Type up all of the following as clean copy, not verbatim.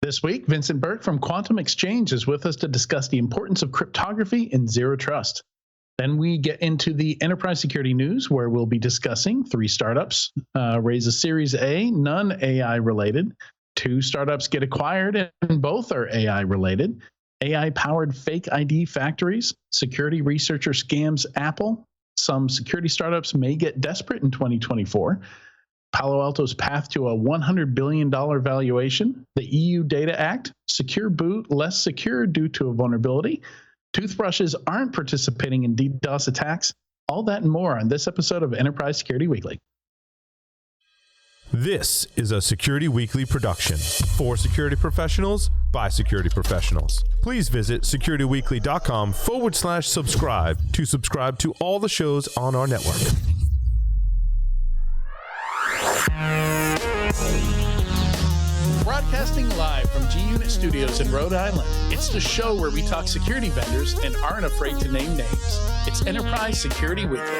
This week, Vincent Berk from Quantum Exchange is with us to discuss the importance of cryptography and zero trust. Then we get into the enterprise security news, where we'll be discussing 3 startups raise a Series A, none AI related. 2 startups get acquired, and both are AI related. AI-powered fake ID factories, security researcher scams Apple. Some security startups may get desperate in 2024. Palo Alto's path to a $100 billion valuation, the EU Data Act, secure boot less secure due to a vulnerability, toothbrushes aren't participating in DDoS attacks, all that and more on this episode of Enterprise Security Weekly. This is a Security Weekly production for security professionals by security professionals. Please visit securityweekly.com/subscribe to subscribe to all the shows on our network. Broadcasting live from G-Unit Studios in Rhode Island, it's the show where we talk security vendors and aren't afraid to name names. It's Enterprise Security Weekly.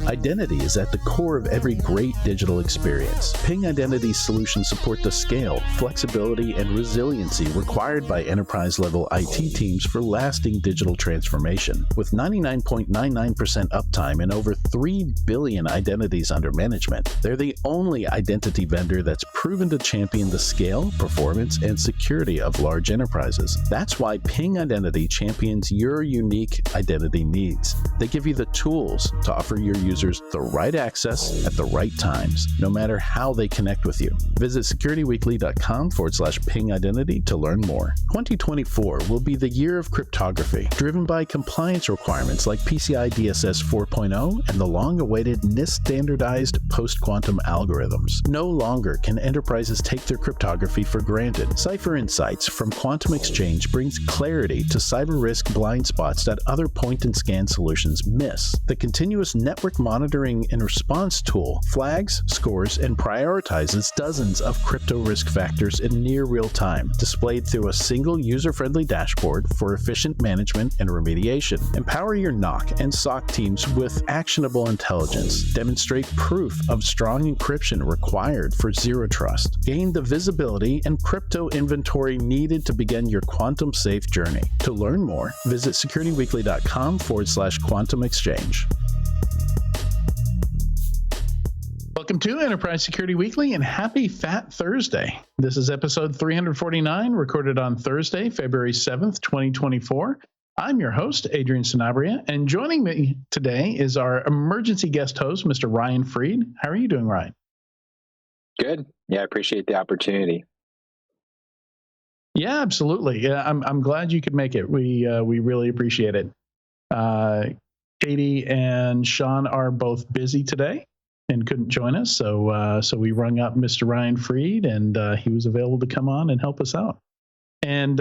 Identity is at the core of every great digital experience. Ping Identity's solutions support the scale, flexibility, and resiliency required by enterprise-level IT teams for lasting digital transformation. With 99.99% uptime and over 3 billion identities under management, they're the only identity vendor that's proven to champion the scale, performance, and security of large enterprises. That's why Ping Identity champions your unique identity needs. They give you the tools to offer your users the right access at the right times, no matter how they connect with you. Visit securityweekly.com/ping identity to learn more. 2024 will be the year of cryptography, driven by compliance requirements like PCI DSS 4.0 and the long-awaited NIST standardized post-quantum algorithms. No longer can enterprises take their cryptography for granted. Cipher Insights from Quantum Exchange brings clarity to cyber risk blind spots that other point-and-scan solutions miss. The continuous network monitoring and response tool flags, scores, and prioritizes dozens of crypto risk factors in near real time, displayed through a single user-friendly dashboard for efficient management and remediation. Empower your NOC and SOC teams with actionable intelligence. Demonstrate proof of strong encryption required for zero trust. Gain the visibility and crypto inventory needed to begin your quantum-safe journey. To learn more, visit securityweekly.com/quantum exchange. Welcome to Enterprise Security Weekly and happy Fat Thursday. This is episode 349, recorded on Thursday, February 7th, 2024. I'm your host, Adrian Sanabria, and joining me today is our emergency guest host, Mr. Ryan Freed. How are you doing, Ryan? Good. Yeah, I appreciate the opportunity. Yeah, absolutely. Yeah, I'm glad you could make it. We really appreciate it. Katie and Sean are both busy today and couldn't join us, so we rung up Mr. Ryan Freed, and he was available to come on and help us out. And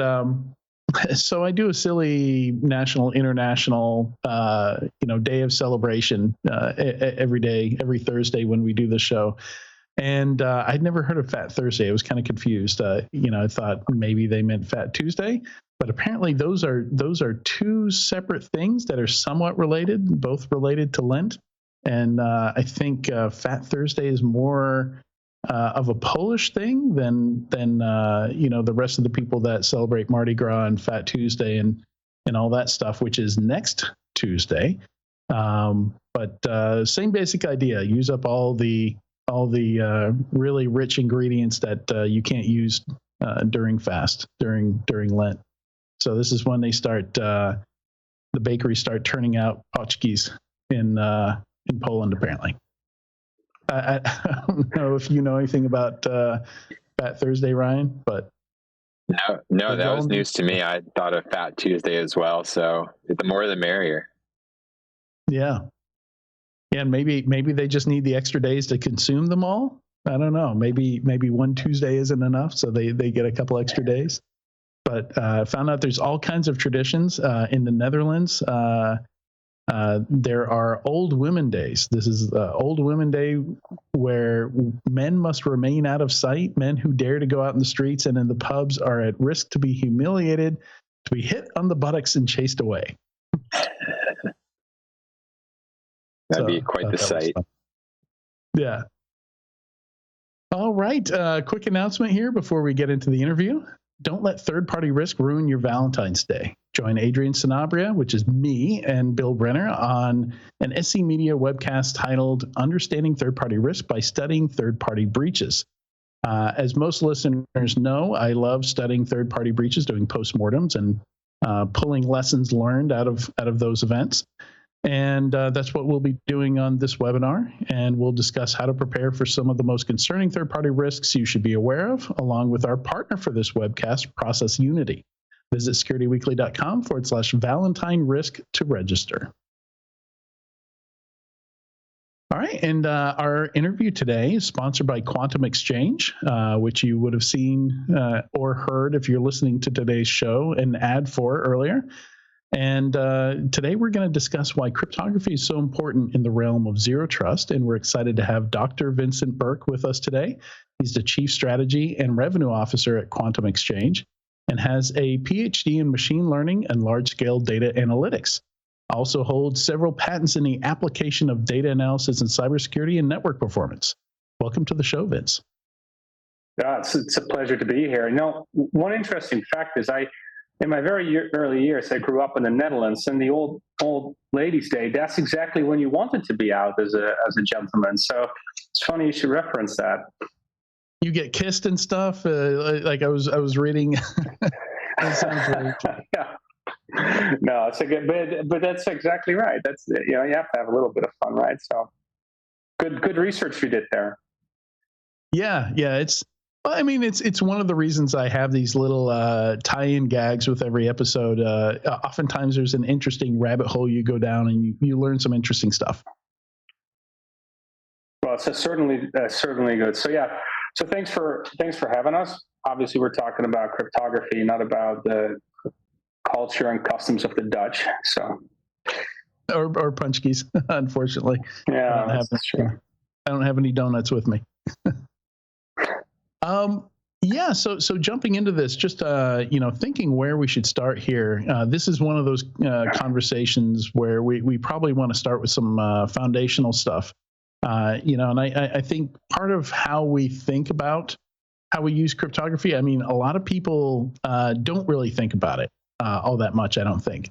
so I do a silly national, international, day of celebration every Thursday when we do the show. And I'd never heard of Fat Thursday. I was kind of confused. I thought maybe they meant Fat Tuesday, but apparently those are 2 separate things that are somewhat related, both related to Lent. And I think Fat Thursday is more of a Polish thing than the rest of the people that celebrate Mardi Gras and Fat Tuesday and all that stuff, which is next Tuesday. But same basic idea. Use up all the really rich ingredients that you can't use during Lent. So this is when they start the bakeries start turning out hotchkies in Poland, apparently. I don't know if you know anything about Fat Thursday, Ryan, but no, that was news to me. I thought of Fat Tuesday as well. So the more the merrier. Yeah. And maybe they just need the extra days to consume them all. I don't know. Maybe one Tuesday isn't enough, so they get a couple extra days. But found out there's all kinds of traditions in the Netherlands. There are Old Women Days. This is Old Women Day, where men must remain out of sight. Men who dare to go out in the streets and in the pubs are at risk to be humiliated, to be hit on the buttocks and chased away. That'd be quite the sight. Yeah. All All right. Quick announcement here before we get into the interview. Don't let third-party risk ruin your Valentine's Day. Join Adrian Sanabria, which is me, and Bill Brenner on an SC Media webcast titled Understanding Third-Party Risk by Studying Third-Party Breaches. As most listeners know, I love studying third-party breaches, doing postmortems, and pulling lessons learned out of those events. And that's what we'll be doing on this webinar. And we'll discuss how to prepare for some of the most concerning third-party risks you should be aware of, along with our partner for this webcast, Process Unity. Visit securityweekly.com/Valentine Risk to register. All right, and our interview today is sponsored by Quantum Exchange, which you would have seen or heard if you're listening to today's show an ad for earlier. And today we're going to discuss why cryptography is so important in the realm of zero trust, and we're excited to have Dr. Vincent Berk with us today. He's the Chief Strategy and Revenue Officer at Quantum Exchange and has a PhD in machine learning and large-scale data analytics. Also holds several patents in the application of data analysis in cybersecurity and network performance. Welcome to the show, Vince. Yeah, it's a pleasure to be here. You know, one interesting fact is in my very early years, I grew up in the Netherlands. In the old ladies' day, that's exactly when you wanted to be out as a gentleman. So it's funny you should reference that. You get kissed and stuff. Like I was reading. That sounds very true. Yeah. No, it's a good, but that's exactly right. That's, you have to have a little bit of fun, right? So good research you did there. Yeah. It's one of the reasons I have these little tie-in gags with every episode. Oftentimes there's an interesting rabbit hole you go down and you learn some interesting stuff. Well, it's certainly good. So yeah, so thanks for having us. Obviously, we're talking about cryptography, not about the culture and customs of the Dutch. So or punch keys, unfortunately. Yeah, that's true. I don't have any donuts with me. So jumping into this, just thinking where we should start here. This is one of those conversations where we probably want to start with some foundational stuff. And I think part of how we think about how we use cryptography, a lot of people don't really think about it all that much, I don't think.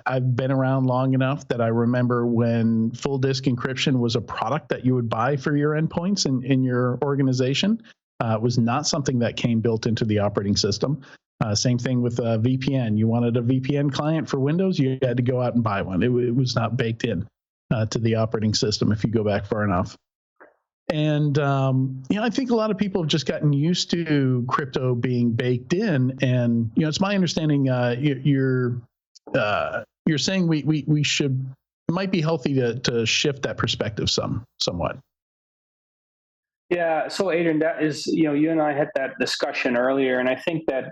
I've been around long enough that I remember when full disk encryption was a product that you would buy for your endpoints in your organization. It was not something that came built into the operating system. Same thing with VPN. You wanted a VPN client for Windows, you had to go out and buy one. It was not baked in to the operating system if you go back far enough. And, I think a lot of people have just gotten used to crypto being baked in. And, it's my understanding you're saying we should, it might be healthy to shift that perspective somewhat. Yeah. So Adrian, that is, you and I had that discussion earlier. And I think that,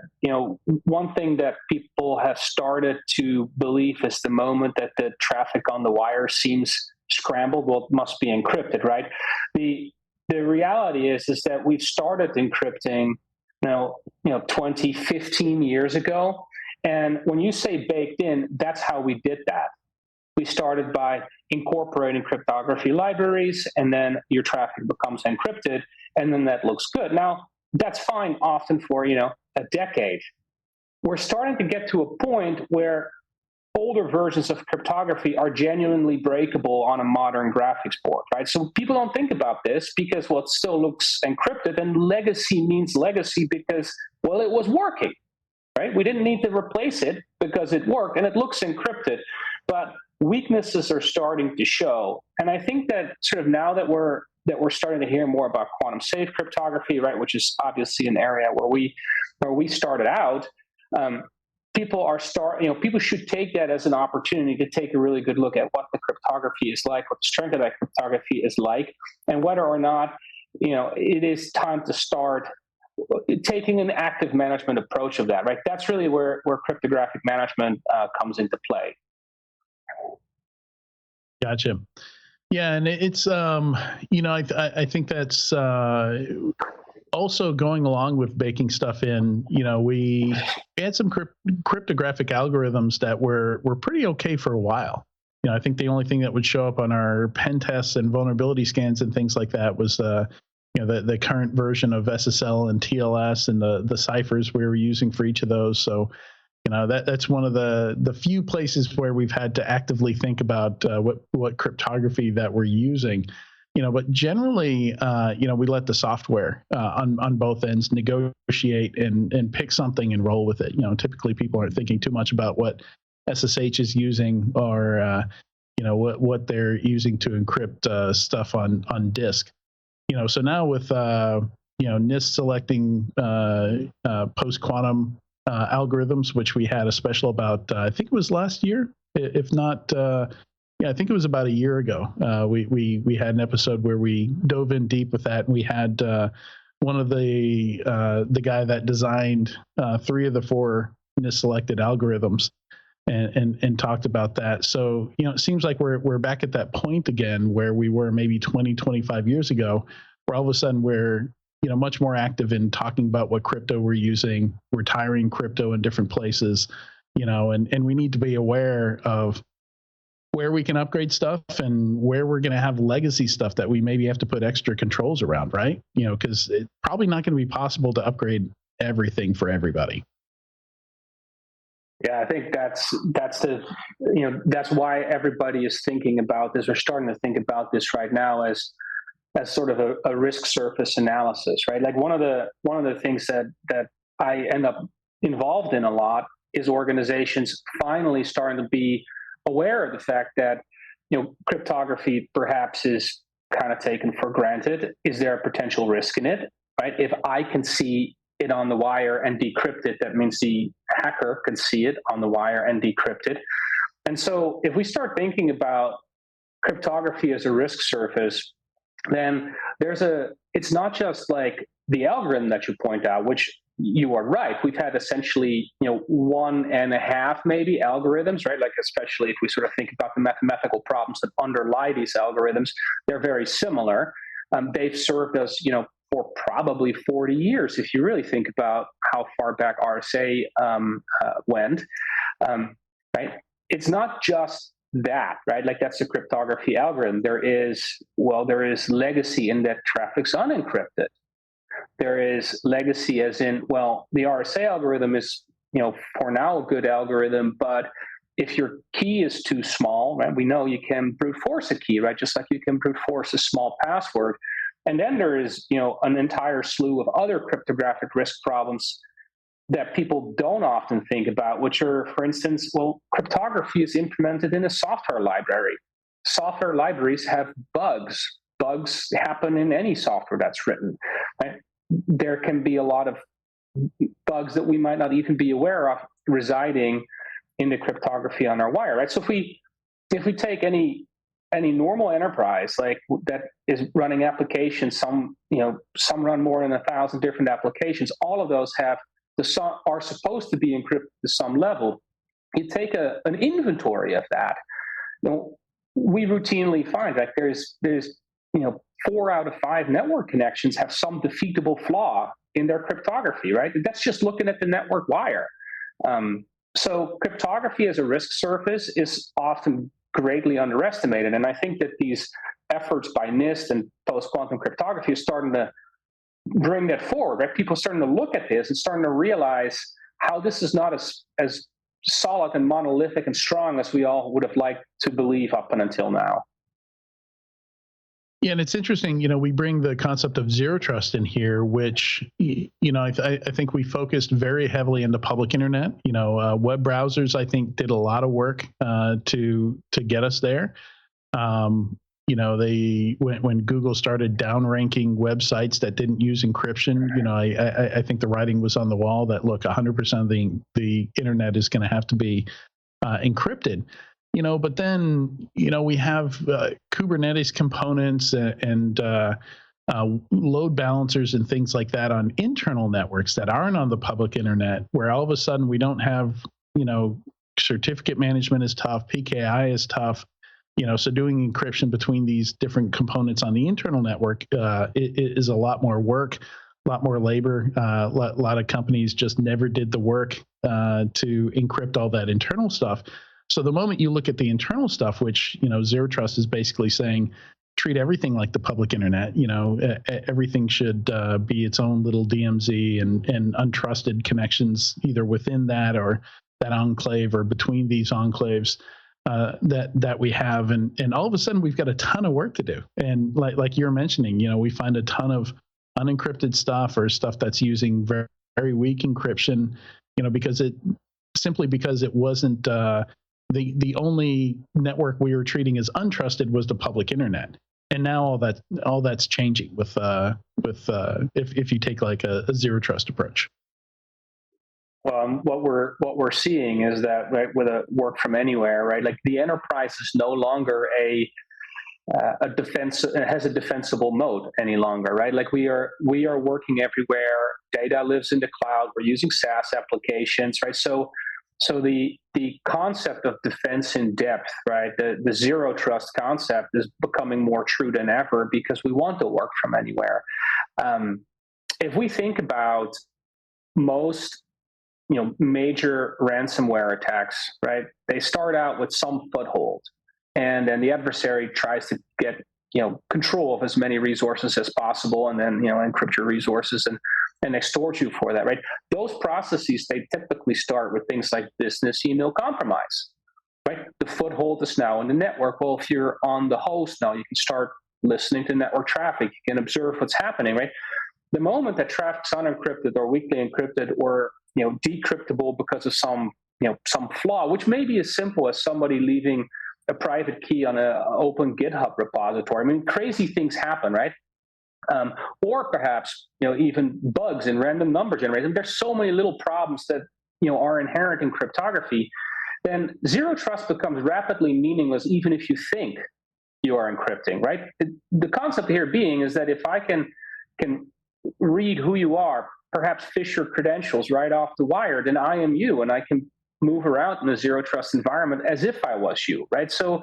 one thing that people have started to believe is the moment that the traffic on the wire seems scrambled, well, it must be encrypted, right? The reality is that we've started encrypting 20, 15 years ago. And when you say baked in, that's how we did that. We started by incorporating cryptography libraries, and then your traffic becomes encrypted, and then that looks good. Now, that's fine often for, a decade. We're starting to get to a point where older versions of cryptography are genuinely breakable on a modern graphics board, right? So people don't think about this because, well, it still looks encrypted, and legacy means legacy because, well, it was working, right? We didn't need to replace it because it worked, and it looks encrypted. But weaknesses are starting to show. And I think that sort of now that we're starting to hear more about quantum safe cryptography, right, which is obviously an area where we started out, people should take that as an opportunity to take a really good look at what the cryptography is like, what the strength of that cryptography is like, and whether or not, it is time to start taking an active management approach of that, right? That's really where cryptographic management comes into play. Gotcha. Yeah, and it's I think that's also going along with baking stuff in. We had some cryptographic algorithms that were pretty okay for a while. I think the only thing that would show up on our pen tests and vulnerability scans and things like that was the current version of SSL and TLS and the ciphers we were using for each of those. So, that's one of the few places where we've had to actively think about what cryptography that we're using. But generally, we let the software on both ends negotiate and pick something and roll with it. Typically people aren't thinking too much about what SSH is using or what they're using to encrypt stuff on disk. So now with NIST selecting post-quantum algorithms, which we had a special about, I think it was last year, if not, I think it was about a year ago. We had an episode where we dove in deep with that. And we had one of the guy that designed 3 of the 4 NIST selected algorithms and talked about that. So, it seems like we're back at that point again where we were maybe 20, 25 years ago, where all of a sudden we're much more active in talking about what crypto we're using, retiring crypto in different places, and we need to be aware of where we can upgrade stuff and where we're going to have legacy stuff that we maybe have to put extra controls around, right? Because it's probably not going to be possible to upgrade everything for everybody. Yeah, I think that's why everybody is thinking about this or starting to think about this right now as sort of a risk surface analysis, right? Like one of the things that I end up involved in a lot is organizations finally starting to be aware of the fact that cryptography perhaps is kind of taken for granted. Is there a potential risk in it, right? If I can see it on the wire and decrypt it, that means the hacker can see it on the wire and decrypt it. And so if we start thinking about cryptography as a risk surface, then it's not just like the algorithm that you point out, which you are right. We've had essentially, 1.5 maybe algorithms, right? Like especially if we sort of think about the mathematical problems that underlie these algorithms, they're very similar. They've served us, for probably 40 years, if you really think about how far back RSA went, right? It's not just that, right? Like that's a cryptography algorithm. There is legacy in that traffic's unencrypted. There is legacy as in, the RSA algorithm is, for now a good algorithm, but if your key is too small, right, we know you can brute force a key, right? Just like you can brute force a small password. And then there is, an entire slew of other cryptographic risk problems that people don't often think about, which are, for instance, cryptography is implemented in a software library. Software libraries have bugs. Bugs happen in any software that's written, right? There can be a lot of bugs that we might not even be aware of residing in the cryptography on our wire, right? So if we take any normal enterprise like that is running applications, some run more than 1,000 different applications. All of those are supposed to be encrypted to some level. You take an inventory of that. We routinely find that there's 4 out of 5 network connections have some defeatable flaw in their cryptography, right? That's just looking at the network wire. So cryptography as a risk surface is often greatly underestimated. And I think that these efforts by NIST and post-quantum cryptography are starting to bring that forward, right? People are starting to look at this and starting to realize how this is not as solid and monolithic and strong as we all would have liked to believe up until now. Yeah, and it's interesting, we bring the concept of zero trust in here, which, I think we focused very heavily in the public internet. Web browsers, I think, did a lot of work to get us there. When Google started downranking websites that didn't use encryption, I think the writing was on the wall that, look, 100% of the internet is going to have to be encrypted. But then, we have Kubernetes components and load balancers and things like that on internal networks that aren't on the public internet, where all of a sudden we don't have, certificate management is tough, PKI is tough, so doing encryption between these different components on the internal network is a lot more work, a lot more labor. A lot of companies just never did the work to encrypt all that internal stuff. So the moment you look at the internal stuff, which, Zero Trust is basically saying, treat everything like the public internet. Everything should be its own little DMZ and untrusted connections either within that or that enclave or between these enclaves that we have. And all of a sudden we've got a ton of work to do. And like you're mentioning, we find a ton of unencrypted stuff or stuff that's using very, very weak encryption, because it wasn't the only network we were treating as untrusted was the public internet. And now all that's changing with if you take like a zero trust approach. Well, what we're seeing is that, right, with a work from anywhere, right, like the enterprise is no longer a defense, it has a defensible mode any longer, right? Like we are working everywhere. Data lives in the cloud. We're using SaaS applications, right? So the concept of defense in depth, right? The zero trust concept is becoming more true than ever because we want to work from anywhere. If we think about most major ransomware attacks, right? They start out with some foothold, and then the adversary tries to get control of as many resources as possible, and then encrypt your resources and extort you for that, right? Those processes, they typically start with things like business email compromise, right? The foothold is now in the network. Well, if you're on the host now, you can start listening to network traffic. You can observe what's happening, right? The moment that traffic's unencrypted or weakly encrypted or decryptable because of some flaw, which may be as simple as somebody leaving a private key on an open GitHub repository. I mean, crazy things happen, right? Or perhaps even bugs in random number generation. There's so many little problems that are inherent in cryptography. Then zero trust becomes rapidly meaningless, even if you think you are encrypting, right? The concept here being is that if I can read who you are, perhaps fish your credentials right off the wire, then I am you, and I can move around in a zero trust environment as if I was you, right? So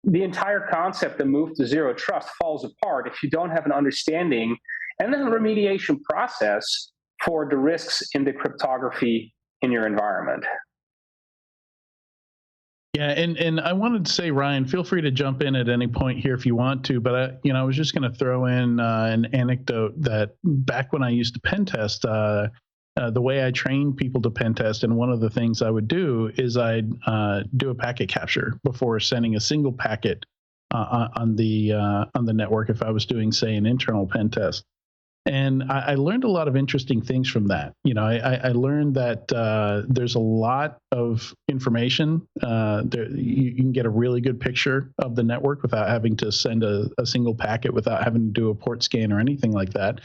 the entire concept of move to zero trust falls apart if you don't have an understanding and then a remediation process for the risks in the cryptography in your environment. Yeah, and I wanted to say, Ryan, feel free to jump in at any point here if you want to, but I was just going to throw in an anecdote that back when I used to pen test, the way I trained people to pen test, and one of the things I would do is I'd do a packet capture before sending a single packet on the network if I was doing, say, an internal pen test. And I learned a lot of interesting things from that. I learned that there's a lot of information. You can get a really good picture of the network without having to send a single packet, without having to do a port scan or anything like that.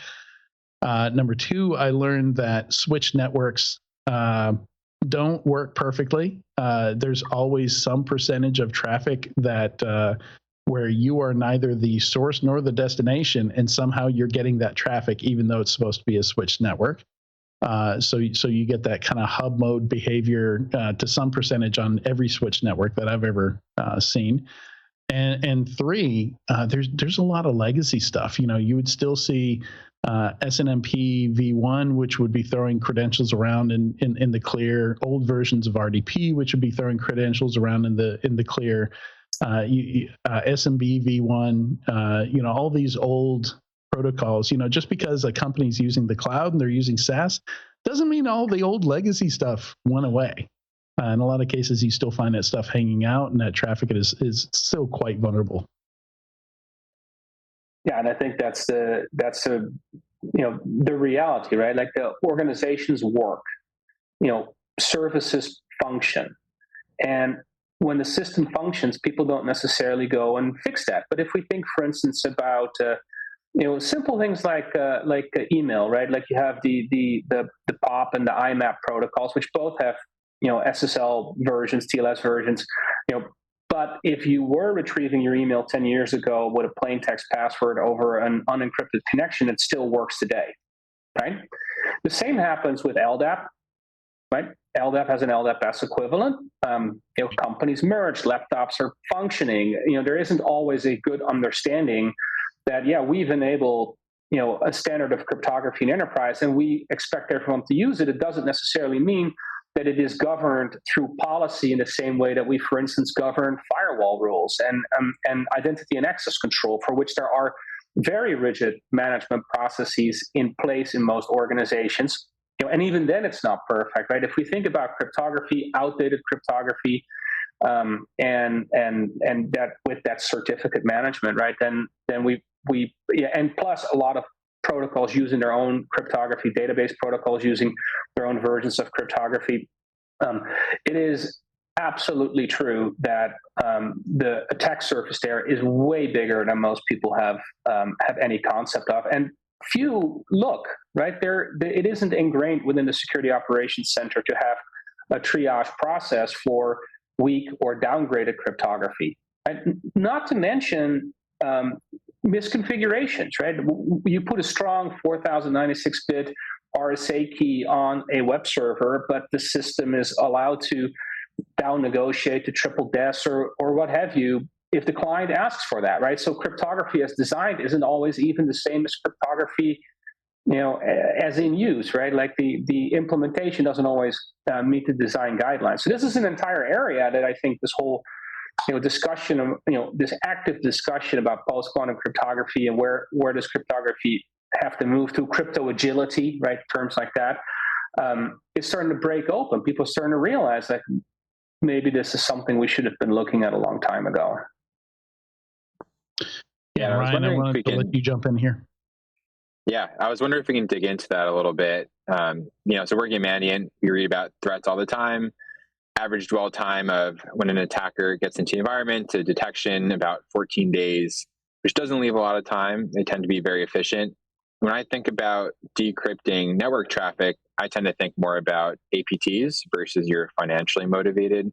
Number two, I learned that switch networks don't work perfectly. There's always some percentage of traffic that where you are neither the source nor the destination, and somehow you're getting that traffic even though it's supposed to be a switched network. So you get that kind of hub mode behavior to some percentage on every switch network that I've ever seen. And three, there's a lot of legacy stuff. You would still see SNMP v1, which would be throwing credentials around in the clear, old versions of RDP, which would be throwing credentials around in the clear. SMB v1, all these old protocols, just because a company's using the cloud and they're using SaaS doesn't mean all the old legacy stuff went away. In a lot of cases, you still find that stuff hanging out, and that traffic is still quite vulnerable. Yeah, and I think that's the reality, right? Like the organizations work, services function, and when the system functions, people don't necessarily go and fix that. But if we think, for instance, about simple things like email, right? Like you have the POP and the IMAP protocols, which both have SSL versions, TLS versions. But if you were retrieving your email 10 years ago with a plain text password over an unencrypted connection, it still works today, right? The same happens with LDAP, right? LDAP has an LDAP-S equivalent. Companies merge, laptops are functioning. There isn't always a good understanding that, we've enabled, a standard of cryptography in enterprise, and we expect everyone to use it. It doesn't necessarily mean that it is governed through policy in the same way that we, for instance, govern firewall rules and identity and access control, for which there are very rigid management processes in place in most organizations. And even then, it's not perfect, right? If we think about cryptography, outdated cryptography, and that with that certificate management, right? Then we and plus a lot of protocols using their own cryptography, database protocols using their own versions of cryptography. It is absolutely true that the attack surface there is way bigger than most people have any concept of, and few look right there. It isn't ingrained within the security operations center to have a triage process for weak or downgraded cryptography. And not to mention misconfigurations, right? You put a strong 4096-bit RSA key on a web server, but the system is allowed to down negotiate to triple DES or what have you if the client asks for that, right? So cryptography as designed isn't always even the same as cryptography, as in use, right? Like the implementation doesn't always meet the design guidelines. So this is an entire area that I think this whole discussion of this active discussion about post-quantum cryptography and where does cryptography have to move to, crypto agility, right? Terms like that, is starting to break open. People are starting to realize that maybe this is something we should have been looking at a long time ago. Yeah, Ryan, I wanted to let you jump in here. Yeah, I was wondering if we can dig into that a little bit. So working at Mandiant, we read about threats all the time. Average dwell time of when an attacker gets into the environment to detection, about 14 days, which doesn't leave a lot of time. They tend to be very efficient. When I think about decrypting network traffic, I tend to think more about APTs versus your financially motivated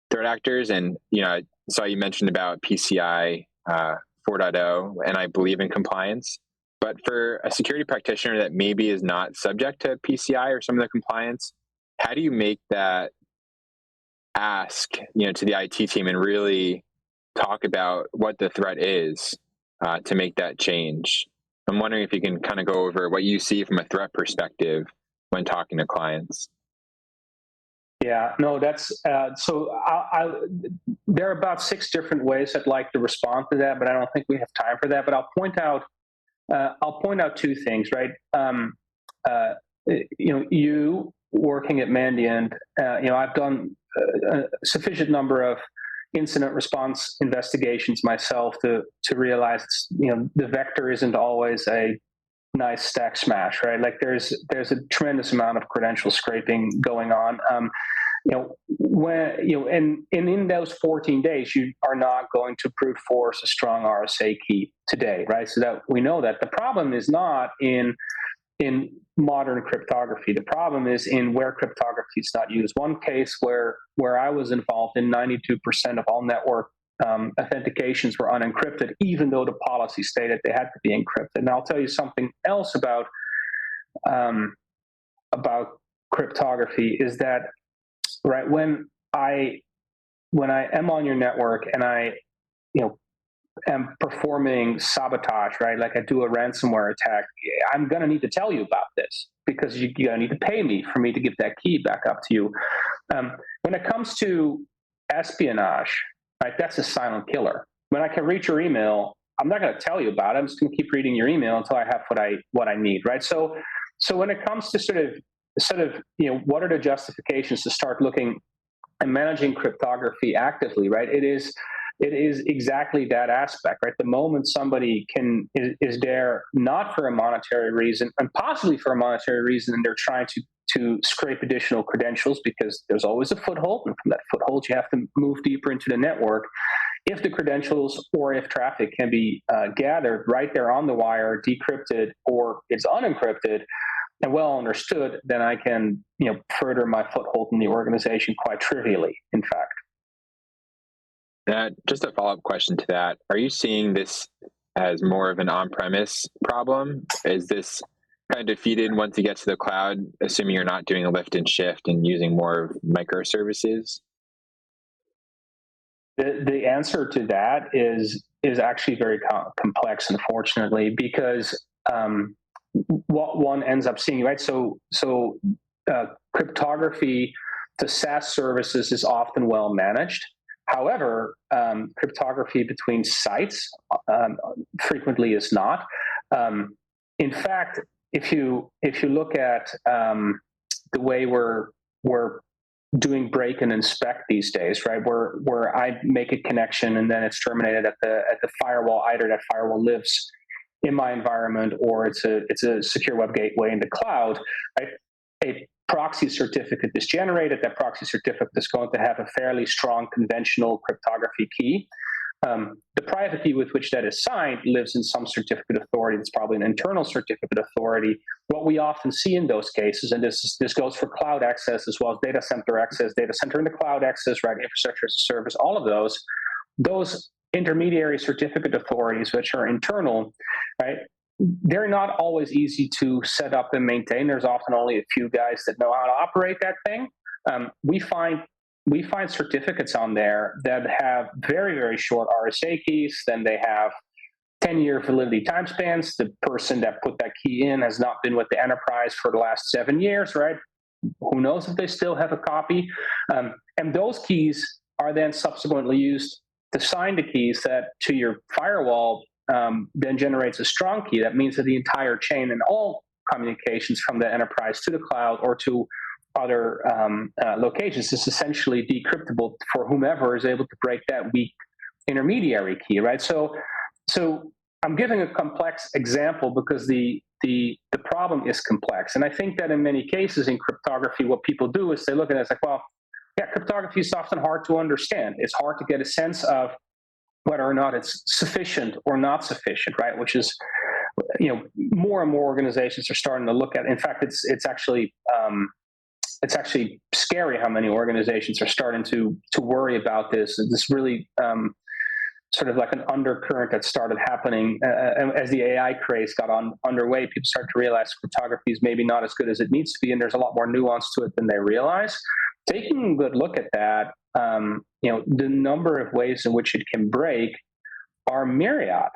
threat actors. And, I saw you mentioned about PCI 4.0, and I believe in compliance. But for a security practitioner that maybe is not subject to PCI or some of the compliance, how do you make that ask, to the IT team and really talk about what the threat is to make that change? I'm wondering if you can kind of go over what you see from a threat perspective when talking to clients. Yeah, no, that's so. There are about 6 different ways I'd like to respond to that, but I don't think we have time for that. But I'll point out 2 things, right? You working at Mandiant, I've done a sufficient number of incident response investigations myself to realize, the vector isn't always a nice stack smash, right? Like there's a tremendous amount of credential scraping going on. And in those 14 days, you are not going to brute force a strong RSA key today, right? So that we know that the problem is not in modern cryptography. The problem is in where cryptography is not used. One case where I was involved in, 92% of all network authentications were unencrypted, even though the policy stated they had to be encrypted. And I'll tell you something else about cryptography is that, right, when I am on your network and I am performing sabotage, right? Like I do a ransomware attack, I'm going to need to tell you about this because you're going to need to pay me for me to give that key back up to you. When it comes to espionage, right, that's a silent killer. When I can reach your email, I'm not going to tell you about it. I'm just going to keep reading your email until I have what I need, right? So when it comes to sort of what are the justifications to start looking and managing cryptography actively, right? It is exactly that aspect, right? The moment somebody is there not for a monetary reason and possibly for a monetary reason, and they're trying to scrape additional credentials because there's always a foothold, and from that foothold you have to move deeper into the network. If the credentials or if traffic can be gathered right there on the wire, decrypted, or it's unencrypted and well understood, then I can further my foothold in the organization quite trivially, in fact. Just a follow-up question to that. Are you seeing this as more of an on-premise problem? Is this kind of defeated once you get to the cloud, assuming you're not doing a lift and shift and using more microservices? The answer to that is actually very complex, unfortunately, because what one ends up seeing, right? So cryptography to SaaS services is often well managed. However, cryptography between sites frequently is not. In fact, if you look at the way we're doing break and inspect these days, right, where I make a connection and then it's terminated at the firewall, either that firewall lives in my environment or it's a secure web gateway in the cloud, right? A proxy certificate is generated. That proxy certificate is going to have a fairly strong conventional cryptography key. The private key with which that is signed lives in some certificate authority. It's probably an internal certificate authority. What we often see in those cases, and this goes for cloud access as well as data center access, data center in the cloud access, right, infrastructure as a service, all of those intermediary certificate authorities, which are internal, right, they're not always easy to set up and maintain. There's often only a few guys that know how to operate that thing. We find certificates on there that have very, very short RSA keys. Then they have 10-year validity time spans. The person that put that key in has not been with the enterprise for the last 7 years, right? Who knows if they still have a copy? And those keys are then subsequently used to sign the keys that to your firewall then generates a strong key. That means that the entire chain and all communications from the enterprise to the cloud or to other locations is essentially decryptable for whomever is able to break that weak intermediary key, right? So I'm giving a complex example because the problem is complex. And I think that in many cases in cryptography, what people do is they look at it as like, well, yeah, cryptography is often hard to understand. It's hard to get a sense of whether or not it's sufficient or not sufficient, right? Which is, more and more organizations are starting to look at. In fact, it's actually scary how many organizations are starting to worry about this. This really sort of like an undercurrent that started happening as the AI craze got underway. People start to realize cryptography is maybe not as good as it needs to be, and there's a lot more nuance to it than they realize. Taking a good look at that, the number of ways in which it can break are myriad,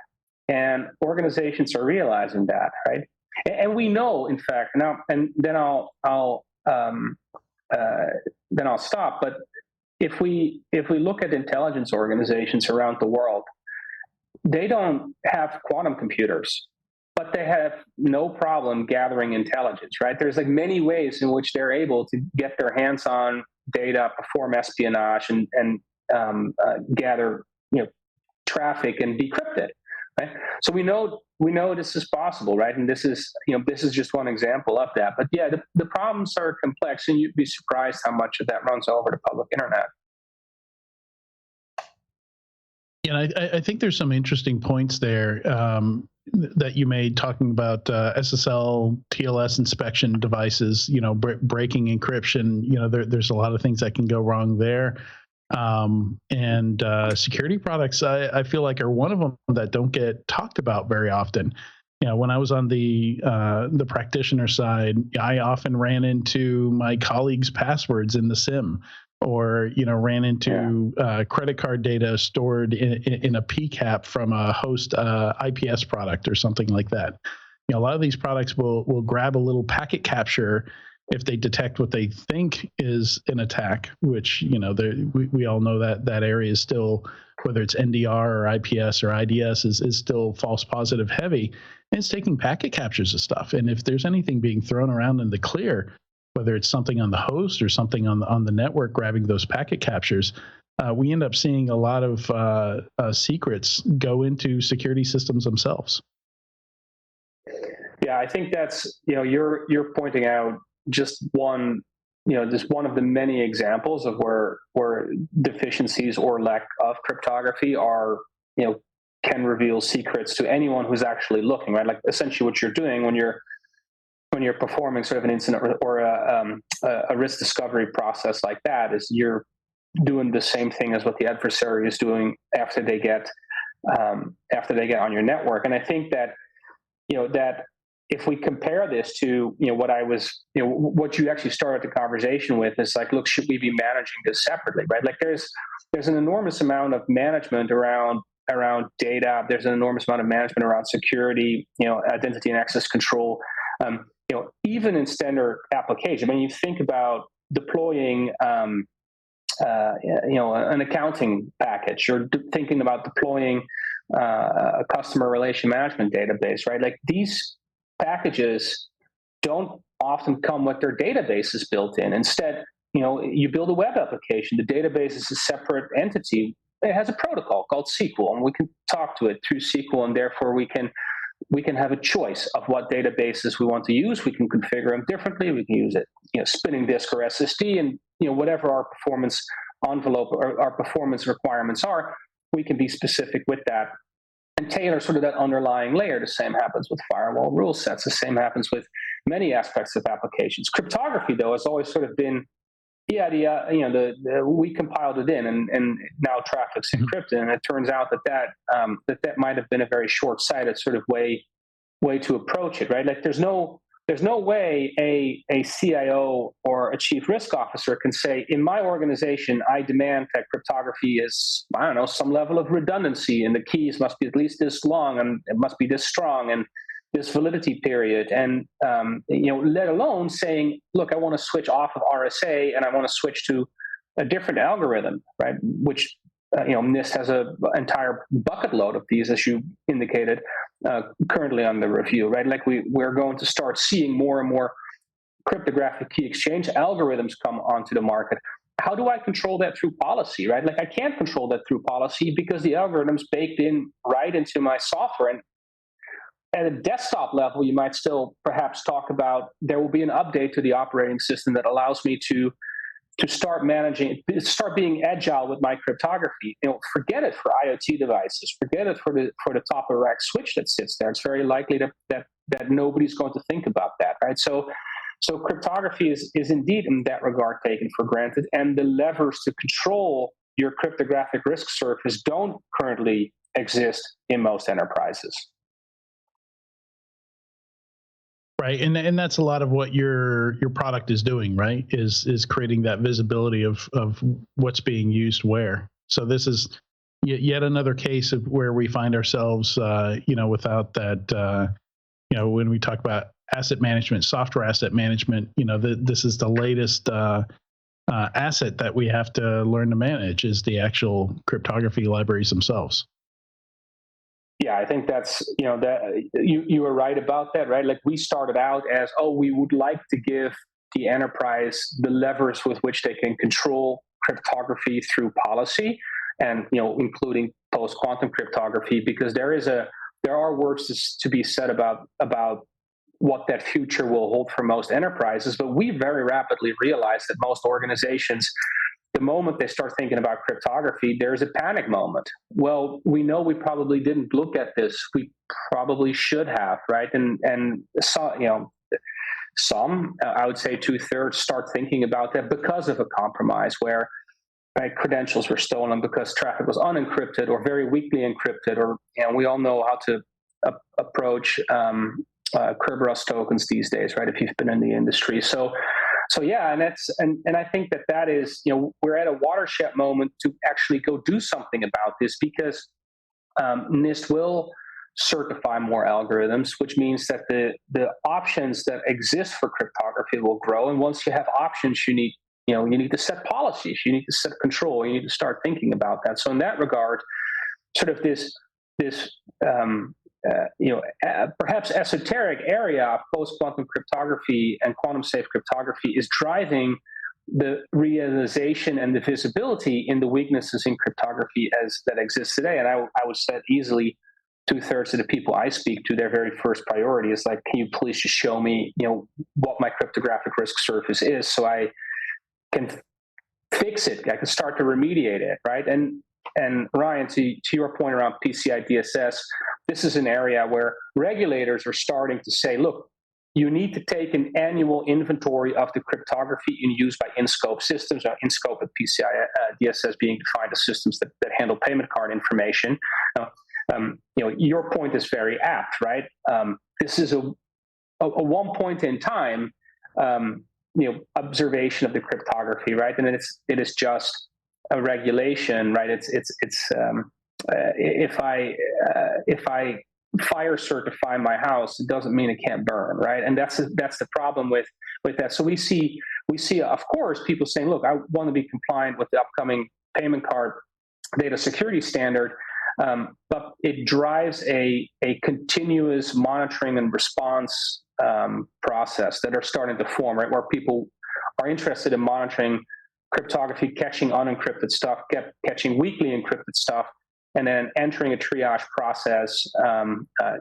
and organizations are realizing that, right? And we know, in fact, now, and then I'll stop. But if we look at intelligence organizations around the world, they don't have quantum computers, but they have no problem gathering intelligence, right? There's like many ways in which they're able to get their hands on data, perform espionage, and gather, traffic and decrypt it, right? So we know this is possible, right? And this is just one example of that. But yeah, the problems are complex, and you'd be surprised how much of that runs over the public internet. Yeah, I think there's some interesting points there that you made talking about SSL, TLS inspection devices, breaking encryption. There's a lot of things that can go wrong there. And security products, I feel like, are one of them that don't get talked about very often. When I was on the practitioner side, I often ran into my colleagues' passwords in the SIM, or ran into credit card data stored in a PCAP from a host IPS product or something like that. A lot of these products will grab a little packet capture if they detect what they think is an attack, which we all know that area is still, whether it's NDR or IPS or IDS, is still false positive heavy, and it's taking packet captures of stuff. And if there's anything being thrown around in the clear, whether it's something on the host or something on the network grabbing those packet captures, we end up seeing a lot of secrets go into security systems themselves. Yeah, I think that's, you're pointing out just one of the many examples of where deficiencies or lack of cryptography are, can reveal secrets to anyone who's actually looking, right? Like essentially what you're doing when you're performing sort of an incident or a risk discovery process like that is you're doing the same thing as what the adversary is doing after they get on your network. And I think that, that if we compare this to, what you actually started the conversation with is like, look, should we be managing this separately, right? Like there's an enormous amount of management around data. There's an enormous amount of management around security, identity and access control. Even in standard application, when you think about deploying an accounting package, or thinking about deploying a customer relation management database, right? Like, these packages don't often come with their databases built in. Instead, you build a web application. The database is a separate entity. It has a protocol called SQL, and we can talk to it through SQL, and therefore we can have a choice of what databases we want to use. We can configure them differently. We can use it, spinning disk or SSD, and whatever our performance envelope or our performance requirements are, we can be specific with that and tailor sort of that underlying layer. The same happens with firewall rule sets. The same happens with many aspects of applications. Cryptography, though, has always sort of been, we compiled it in, and now traffic's encrypted. And it turns out that might have been a very short-sighted sort of way to approach it, right? Like, there's no way a CIO or a chief risk officer can say, in my organization, I demand that cryptography is, some level of redundancy, and the keys must be at least this long, and it must be this strong, and this validity period, and let alone saying, look, I want to switch off of RSA and I want to switch to a different algorithm, right? Which NIST has an entire bucket load of these, as you indicated, currently under review, right? Like, we're going to start seeing more and more cryptographic key exchange algorithms come onto the market. How do I control that through policy, right? Like, I can't control that through policy because the algorithm's baked in right into my software. And at a desktop level, you might still perhaps talk about, there will be an update to the operating system that allows me to start being agile with my cryptography. Forget it for IoT devices. Forget it for the top of rack switch that sits there. It's very likely that nobody's going to think about that, right? So cryptography is indeed, in that regard, taken for granted, and the levers to control your cryptographic risk surface don't currently exist in most enterprises. Right, and that's a lot of what your product is doing, right? Is creating that visibility of what's being used where. So this is yet another case of where we find ourselves, without that, when we talk about asset management, software asset management, this is the latest asset that we have to learn to manage, is the actual cryptography libraries themselves. Yeah, I think that's, that you were right about that, right? Like, we started out as, we would like to give the enterprise the levers with which they can control cryptography through policy, and, including post-quantum cryptography, because there are words to be said about what that future will hold for most enterprises. But we very rapidly realized that most organizations, the moment they start thinking about cryptography, there's a panic moment. Well, we know we probably didn't look at this. We probably should have, right? And so, some, I would say 2/3, start thinking about that because of a compromise where, right, credentials were stolen because traffic was unencrypted or very weakly encrypted, or we all know how to approach Kerberos tokens these days, right? If you've been in the industry, so yeah, and I think that is, we're at a watershed moment to actually go do something about this, because NIST will certify more algorithms, which means that the options that exist for cryptography will grow. And once you have options, you need to set policies, you need to set control, you need to start thinking about that. So in that regard, sort of this perhaps esoteric area of post-quantum cryptography and quantum-safe cryptography is driving the realization and the visibility in the weaknesses in cryptography that exist today. And I would say easily 2/3 of the people I speak to, their very first priority is like, can you please just show me, what my cryptographic risk surface is, so I can fix it, I can start to remediate it, right? And Ryan, to your point around PCI DSS, this is an area where regulators are starting to say, look, you need to take an annual inventory of the cryptography in use by in-scope systems. Now, in-scope of PCI DSS being defined as systems that handle payment card information. Your point is very apt, right? This is a one point in time, observation of the cryptography, right? And it is just a regulation, right? If I fire certify my house, it doesn't mean it can't burn, right? And that's the problem with that. So we see we see, of course, people saying, look, I want to be compliant with the upcoming payment card data security standard, but it drives a continuous monitoring and response process that are starting to form, right, where people are interested in monitoring cryptography, catching unencrypted stuff, catching weakly encrypted stuff, and then entering a triage process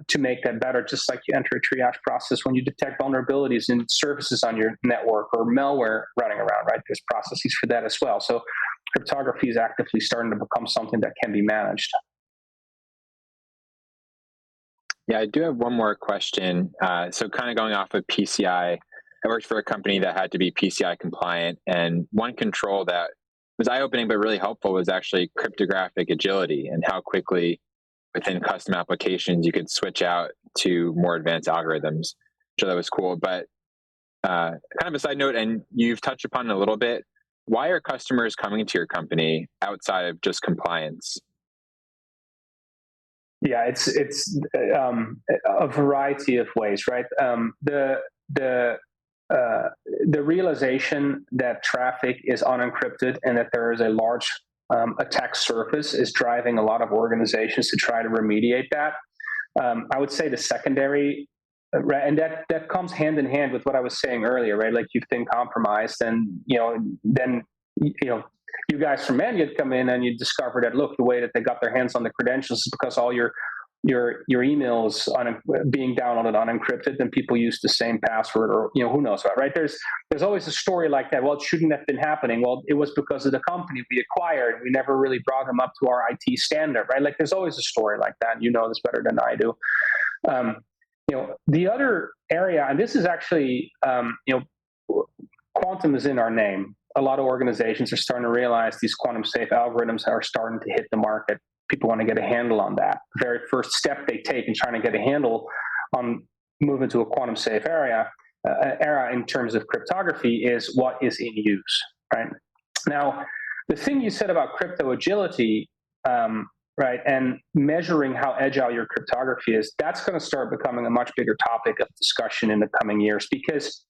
to make that better, just like you enter a triage process when you detect vulnerabilities in services on your network or malware running around, right? There's processes for that as well. So cryptography is actively starting to become something that can be managed. Yeah, I do have one more question. So kind of going off of PCI, I worked for a company that had to be PCI compliant, and one control that was eye-opening but really helpful was actually cryptographic agility and how quickly within custom applications you could switch out to more advanced algorithms. So that was cool. But kind of a side note, and you've touched upon it a little bit, why are customers coming to your company outside of just compliance? Yeah, it's a variety of ways, right? The realization that traffic is unencrypted and that there is a large attack surface is driving a lot of organizations to try to remediate that. I would say the secondary, and that comes hand in hand with what I was saying earlier, right? Like you've been compromised, and then you guys from Mandiant come in and you discover that, look, the way that they got their hands on the credentials is because all your emails being downloaded unencrypted, and people use the same password, or who knows what, right? There's always a story like that. Well, it shouldn't have been happening. Well, it was because of the company we acquired. We never really brought them up to our IT standard, right? Like there's always a story like that. You know this better than I do. The other area, and this is actually, quantum is in our name. A lot of organizations are starting to realize these quantum safe algorithms are starting to hit the market. People want to get a handle on that. The very first step they take in trying to get a handle on moving to a quantum safe era in terms of cryptography is what is in use, right? Now, the thing you said about crypto agility, right, and measuring how agile your cryptography is, that's going to start becoming a much bigger topic of discussion in the coming years, because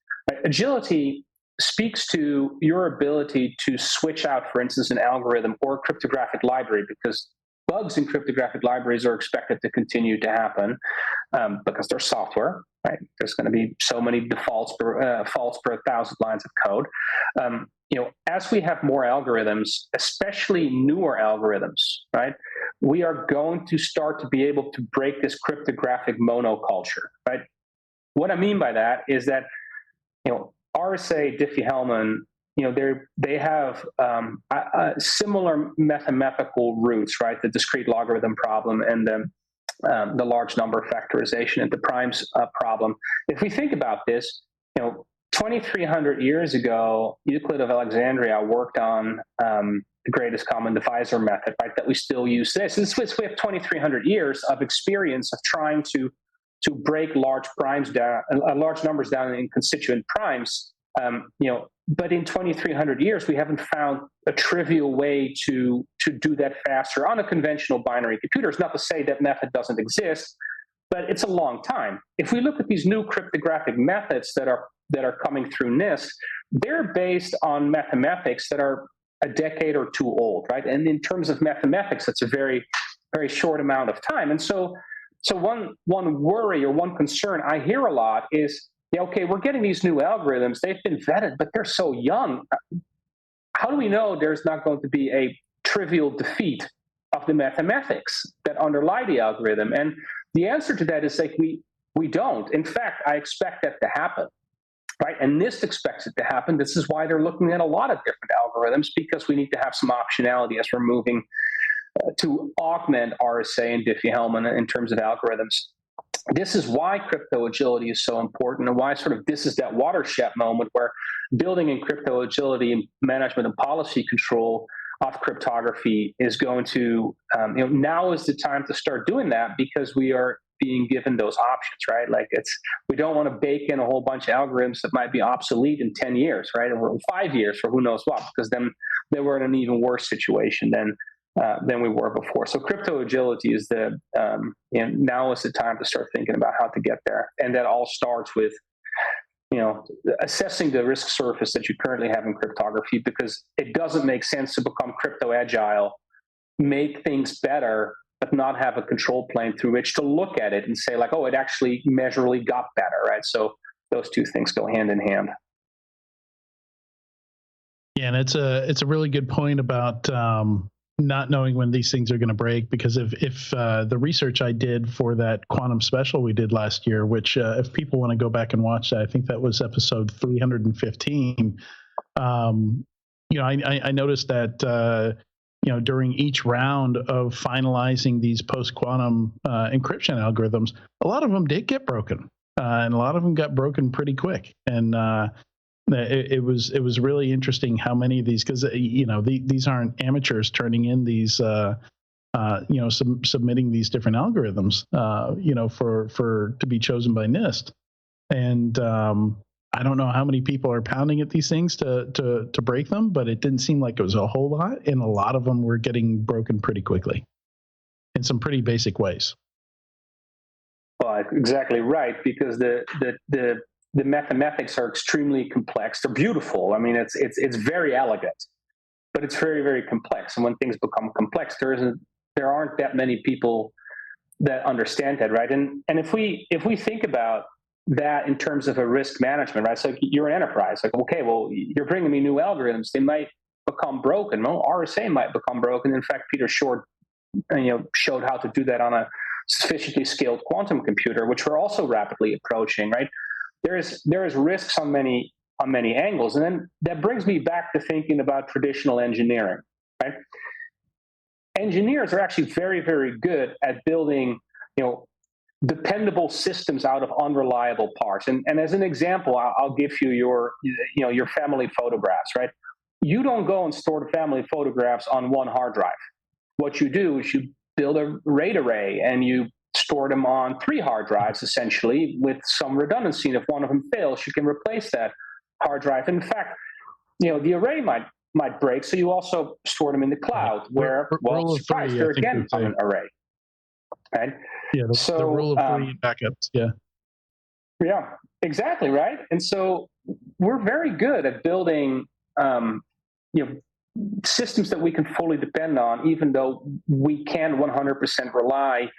agility speaks to your ability to switch out, for instance, an algorithm or a cryptographic library, because bugs in cryptographic libraries are expected to continue to happen because they're software, right? There's going to be so many defaults faults per 1,000 lines of code. As we have more algorithms, especially newer algorithms, right, we are going to start to be able to break this cryptographic monoculture, right? What I mean by that is that, RSA, Diffie-Hellman, they have similar mathematical roots, right? The discrete logarithm problem and the large number factorization and the primes problem. If we think about this, 2,300 years ago, Euclid of Alexandria worked on the greatest common divisor method, right? That we still use today. So we have 2,300 years of experience of trying to break large primes down, large numbers down in constituent primes. But in 2,300 years, we haven't found a trivial way to do that faster on a conventional binary computer. It's not to say that method doesn't exist, but it's a long time. If we look at these new cryptographic methods that are coming through NIST, they're based on mathematics that are a decade or two old, right? And in terms of mathematics, that's a very, very short amount of time. And so one worry or one concern I hear a lot is, okay, we're getting these new algorithms, they've been vetted, but they're so young. How do we know there's not going to be a trivial defeat of the mathematics that underlie the algorithm? And the answer to that is we don't. In fact, I expect that to happen, right? And NIST expects it to happen. This is why they're looking at a lot of different algorithms, because we need to have some optionality as we're moving to augment RSA and Diffie-Hellman in terms of algorithms. This is why crypto agility is so important, and why this is that watershed moment where building in crypto agility and management and policy control of cryptography is going to, now is the time to start doing that, because we are being given those options, right? Like we don't want to bake in a whole bunch of algorithms that might be obsolete in 10 years, right? Or 5 years, or who knows what, because then we're in an even worse situation than we were before. So crypto agility is now is the time to start thinking about how to get there. And that all starts with, assessing the risk surface that you currently have in cryptography, because it doesn't make sense to become crypto agile, make things better, but not have a control plane through which to look at it and say like, oh, it actually measurably got better, right? So those two things go hand in hand. Yeah, and it's a really good point about not knowing when these things are going to break, because if the research I did for that quantum special we did last year, which if people want to go back and watch that, I think that was episode 315. I noticed that during each round of finalizing these post-quantum encryption algorithms, a lot of them did get broken, and a lot of them got broken pretty quick. And it was really interesting how many of these, because these aren't amateurs turning in these submitting these different algorithms for to be chosen by NIST. And I don't know how many people are pounding at these things to break them, but it didn't seem like it was a whole lot, and a lot of them were getting broken pretty quickly in some pretty basic ways. Well, exactly right, because the mathematics are extremely complex. They're beautiful. I mean, it's very elegant, but it's very, very complex. And when things become complex, there aren't that many people that understand that, right? And if we think about that in terms of a risk management, right? So you're an enterprise, like, okay, well, you're bringing me new algorithms. They might become broken. Well, RSA might become broken. In fact, Peter Short, showed how to do that on a sufficiently scaled quantum computer, which we're also rapidly approaching, right? There is risks on many angles. And then that brings me back to thinking about traditional engineering, right? Engineers are actually very, very good at building, dependable systems out of unreliable parts. And as an example, I'll give you your family photographs, right? You don't go and store the family photographs on one hard drive. What you do is you build a RAID array and you store them on 3 hard drives, essentially, with some redundancy. And if one of them fails, you can replace that hard drive. In fact, the array might break, so you also store them in the cloud, where, surprise, they're again on an array. Right? Yeah, the rule of 3 backups. Yeah. Yeah, exactly, right? And so we're very good at building systems that we can fully depend on, even though we can 100% rely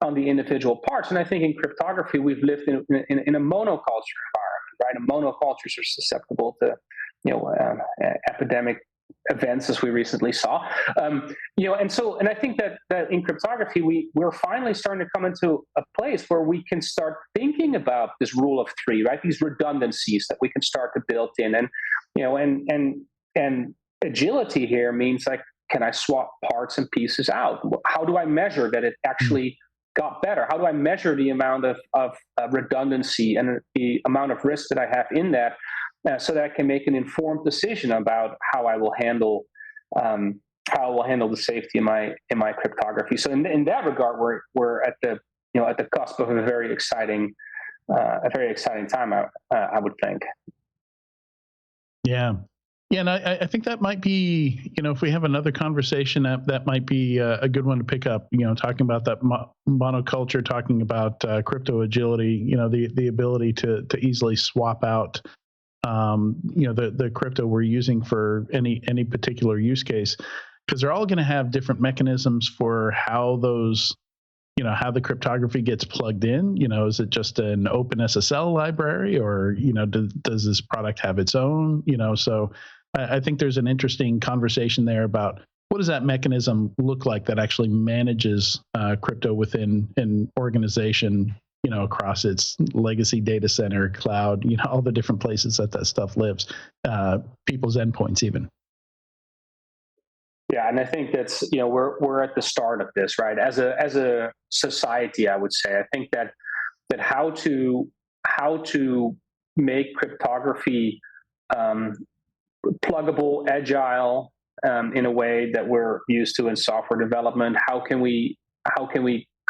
on the individual parts. And I think in cryptography, we've lived in a monoculture environment, right? And monocultures are susceptible to epidemic events, as we recently saw. And I think that in cryptography, we're finally starting to come into a place where we can start thinking about this rule of 3, right? These redundancies that we can start to build in, and agility here means, like, can I swap parts and pieces out? How do I measure that it actually got better? How do I measure the amount of redundancy and the amount of risk that I have in that, so that I can make an informed decision about how I will handle the safety in my cryptography? So in that regard, we're at the cusp of a very exciting time, I would think. Yeah. Yeah, and I think that might be, if we have another conversation, that might be a good one to pick up, talking about that monoculture, talking about crypto agility, the ability to easily swap out, the crypto we're using for any particular use case, because they're all going to have different mechanisms for how those, how the cryptography gets plugged in. Is it just an open SSL library, or, does this product have its own, so I think there's an interesting conversation there about what does that mechanism look like that actually manages crypto within an organization, across its legacy data center, cloud, all the different places that stuff lives, people's endpoints even. Yeah, and I think that's, we're at the start of this, right? As a society, I would say, I think that how to make cryptography pluggable, agile, in a way that we're used to in software development. How can we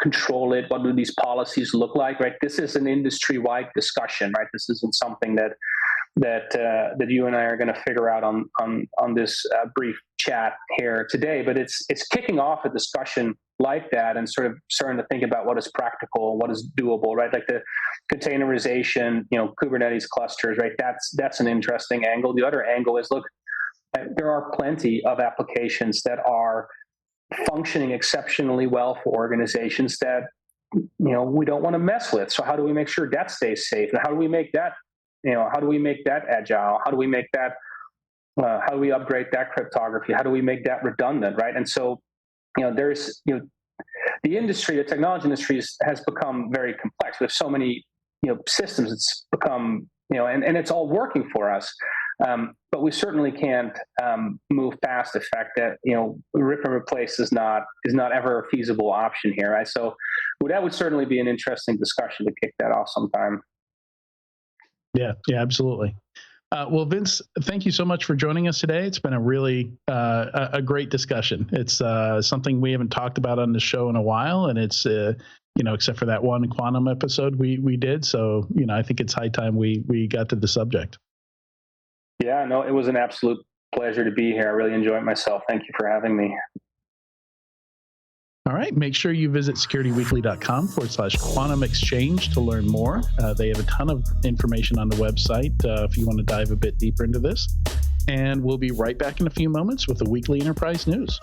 control it? What do these policies look like? Right. This is an industry-wide discussion, right? This isn't something that you and I are going to figure out on this brief chat here today. But it's kicking off a discussion like that and sort of starting to think about what is practical, what is doable, right? Like the containerization, Kubernetes clusters, right? That's an interesting angle. The other angle is, look, there are plenty of applications that are functioning exceptionally well for organizations that we don't want to mess with. So how do we make sure that stays safe? And how do we make that agile? How do we make that how do we upgrade that cryptography? How do we make that redundant, right? And so there's the technology industry has become very complex. We have so many systems. It's become and it's all working for us. But we certainly can't move past the fact that rip and replace is not ever a feasible option here, right? So that would certainly be an interesting discussion to kick that off sometime. Yeah, absolutely. Well, Vince, thank you so much for joining us today. It's been a really a great discussion. It's something we haven't talked about on the show in a while, and it's except for that one quantum episode we did. So I think it's high time we got to the subject. Yeah, no, it was an absolute pleasure to be here. I really enjoyed myself. Thank you for having me. All right. Make sure you visit securityweekly.com/quantum exchange to learn more. They have a ton of information on the website if you want to dive a bit deeper into this. And we'll be right back in a few moments with the weekly enterprise news.